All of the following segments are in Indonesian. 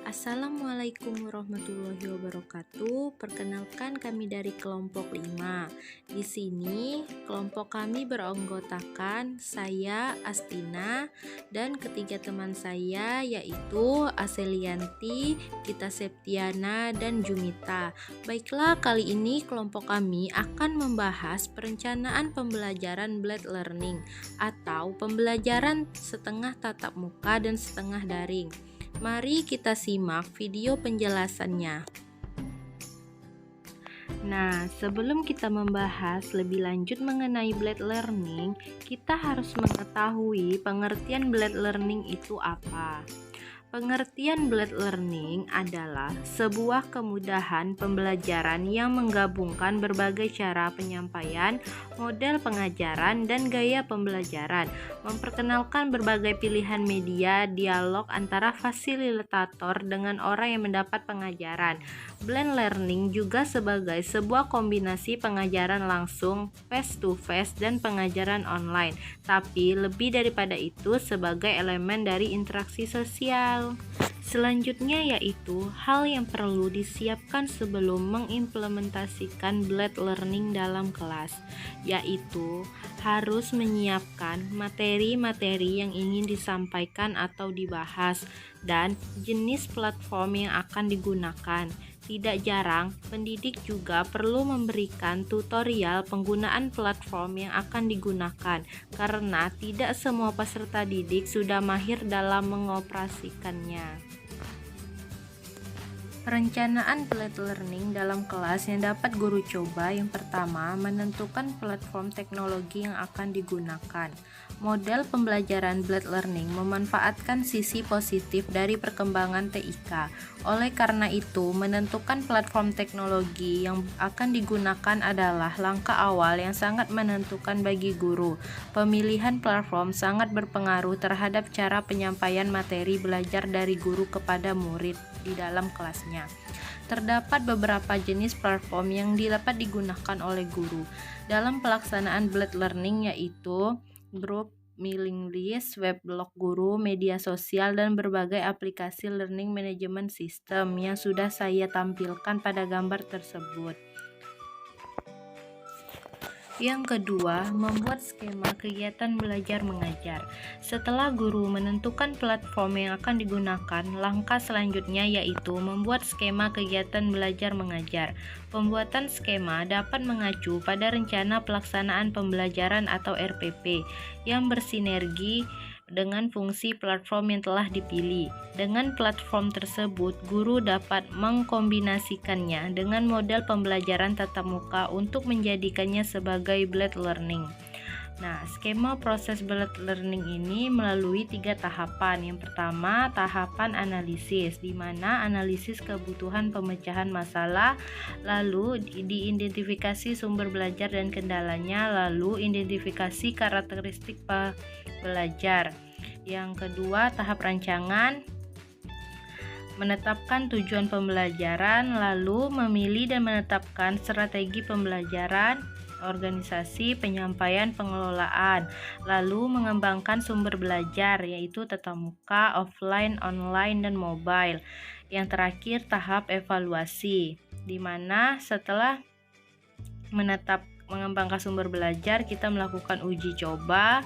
Assalamualaikum warahmatullahi wabarakatuh. Perkenalkan, kami dari kelompok 5. Di sini kelompok kami beranggotakan saya, Astina, dan ketiga teman saya yaitu Aselianti, Gita Septiana, dan Jumita. Baiklah, kali ini kelompok kami akan membahas perencanaan pembelajaran blended learning atau pembelajaran setengah tatap muka dan setengah daring. Mari kita simak video penjelasannya. Nah, sebelum kita membahas lebih lanjut mengenai blended learning, kita harus mengetahui pengertian blended learning itu apa. Pengertian blended learning adalah sebuah kemudahan pembelajaran yang menggabungkan berbagai cara penyampaian, model pengajaran, dan gaya pembelajaran, memperkenalkan berbagai pilihan media, dialog antara fasilitator dengan orang yang mendapat pengajaran. Blended learning juga sebagai sebuah kombinasi pengajaran langsung, face-to-face, dan pengajaran online, tapi lebih daripada itu sebagai elemen dari interaksi sosial. Selanjutnya yaitu hal yang perlu disiapkan sebelum mengimplementasikan blended learning dalam kelas, yaitu harus menyiapkan materi-materi yang ingin disampaikan atau dibahas dan jenis platform yang akan digunakan. Tidak jarang, pendidik juga perlu memberikan tutorial penggunaan platform yang akan digunakan, karena tidak semua peserta didik sudah mahir dalam mengoperasikannya. Perencanaan blended learning dalam kelas yang dapat guru coba. Yang pertama, menentukan platform teknologi yang akan digunakan. Model pembelajaran blended learning memanfaatkan sisi positif dari perkembangan TIK. Oleh karena itu, menentukan platform teknologi yang akan digunakan adalah langkah awal yang sangat menentukan bagi guru. Pemilihan platform sangat berpengaruh terhadap cara penyampaian materi belajar dari guru kepada murid di dalam kelasnya. Terdapat beberapa jenis platform yang dapat digunakan oleh guru dalam pelaksanaan blended learning, yaitu grup, mailing list, web blog guru, media sosial, dan berbagai aplikasi learning management system yang sudah saya tampilkan pada gambar tersebut. Yang kedua, membuat skema kegiatan belajar mengajar. Setelah guru menentukan platform yang akan digunakan, langkah selanjutnya yaitu membuat skema kegiatan belajar mengajar. Pembuatan skema dapat mengacu pada rencana pelaksanaan pembelajaran atau RPP yang bersinergi dengan fungsi platform yang telah dipilih. Dengan platform tersebut, guru dapat mengkombinasikannya dengan model pembelajaran tatap muka untuk menjadikannya sebagai blended learning. Nah, skema proses blended learning ini melalui 3 tahapan. Yang pertama, tahapan analisis, di mana analisis kebutuhan pemecahan masalah, lalu diidentifikasi sumber belajar dan kendalanya, lalu identifikasi karakteristik belajar. Yang kedua, tahap rancangan, menetapkan tujuan pembelajaran, lalu memilih dan menetapkan strategi pembelajaran, organisasi, penyampaian, pengelolaan, lalu mengembangkan sumber belajar yaitu tatap muka, offline, online, dan mobile. Yang terakhir, tahap evaluasi, di mana setelah mengembangkan sumber belajar, kita melakukan uji coba,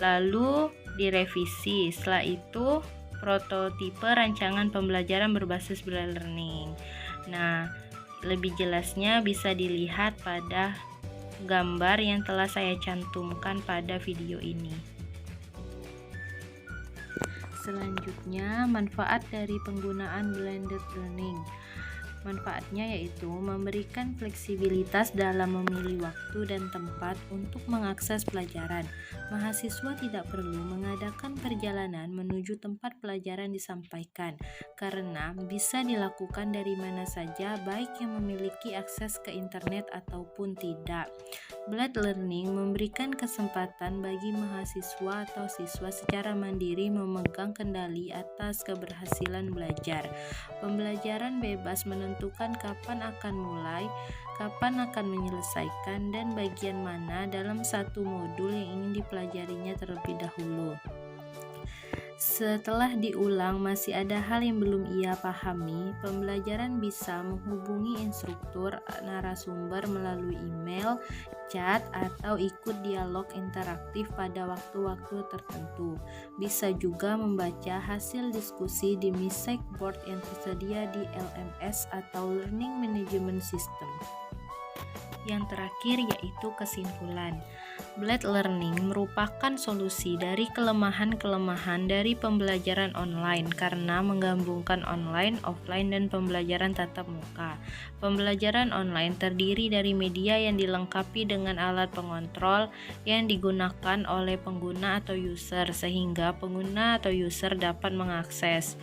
lalu direvisi. Setelah itu, prototipe rancangan pembelajaran berbasis blended learning. Nah, lebih jelasnya bisa dilihat pada gambar yang telah saya cantumkan pada video ini. Selanjutnya, manfaat dari penggunaan blended learning. Manfaatnya yaitu memberikan fleksibilitas dalam memilih waktu dan tempat untuk mengakses pelajaran. Mahasiswa tidak perlu mengadakan perjalanan menuju tempat pelajaran disampaikan, karena bisa dilakukan dari mana saja, baik yang memiliki akses ke internet ataupun tidak. Blended learning memberikan kesempatan bagi mahasiswa atau siswa secara mandiri memegang kendali atas keberhasilan belajar. Pembelajaran bebas menentukan kapan akan mulai, kapan akan menyelesaikan, dan bagian mana dalam satu modul yang ingin dipelajarinya terlebih dahulu. Setelah diulang masih ada hal yang belum ia pahami, pembelajaran bisa menghubungi instruktur, narasumber melalui email, chat, atau ikut dialog interaktif pada waktu-waktu tertentu. Bisa juga membaca hasil diskusi di Mosaic Board yang tersedia di LMS atau Learning Management System. Yang terakhir yaitu kesimpulan. Blended learning merupakan solusi dari kelemahan-kelemahan dari pembelajaran online karena menggabungkan online, offline, dan pembelajaran tatap muka. Pembelajaran online terdiri dari media yang dilengkapi dengan alat pengontrol yang digunakan oleh pengguna atau user sehingga pengguna atau user dapat mengakses.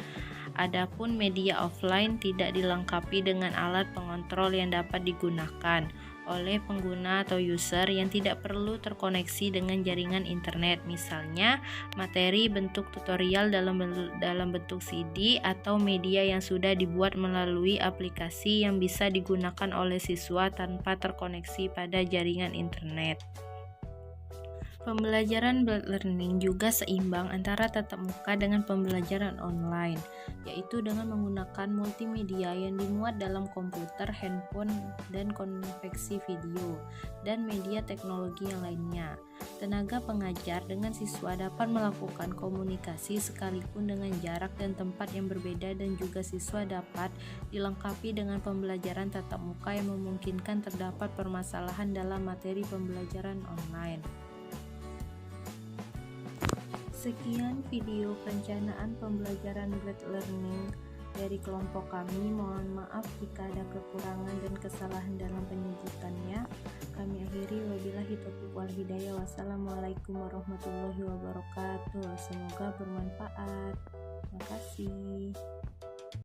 Adapun media offline tidak dilengkapi dengan alat pengontrol yang dapat digunakan oleh pengguna atau user yang tidak perlu terkoneksi dengan jaringan internet, misalnya materi bentuk tutorial dalam bentuk CD atau media yang sudah dibuat melalui aplikasi yang bisa digunakan oleh siswa tanpa terkoneksi pada jaringan internet. Pembelajaran blended learning juga seimbang antara tatap muka dengan pembelajaran online, yaitu dengan menggunakan multimedia yang dimuat dalam komputer, handphone, dan konveksi video, dan media teknologi yang lainnya. Tenaga pengajar dengan siswa dapat melakukan komunikasi sekalipun dengan jarak dan tempat yang berbeda, dan juga siswa dapat dilengkapi dengan pembelajaran tatap muka yang memungkinkan terdapat permasalahan dalam materi pembelajaran online. Sekian video perencanaan pembelajaran blended learning dari kelompok kami. Mohon maaf jika ada kekurangan dan kesalahan dalam penyajiannya. Kami akhiri, wabillahi taufiq wal hidayah. Wassalamualaikum warahmatullahi wabarakatuh. Semoga bermanfaat. Terima kasih.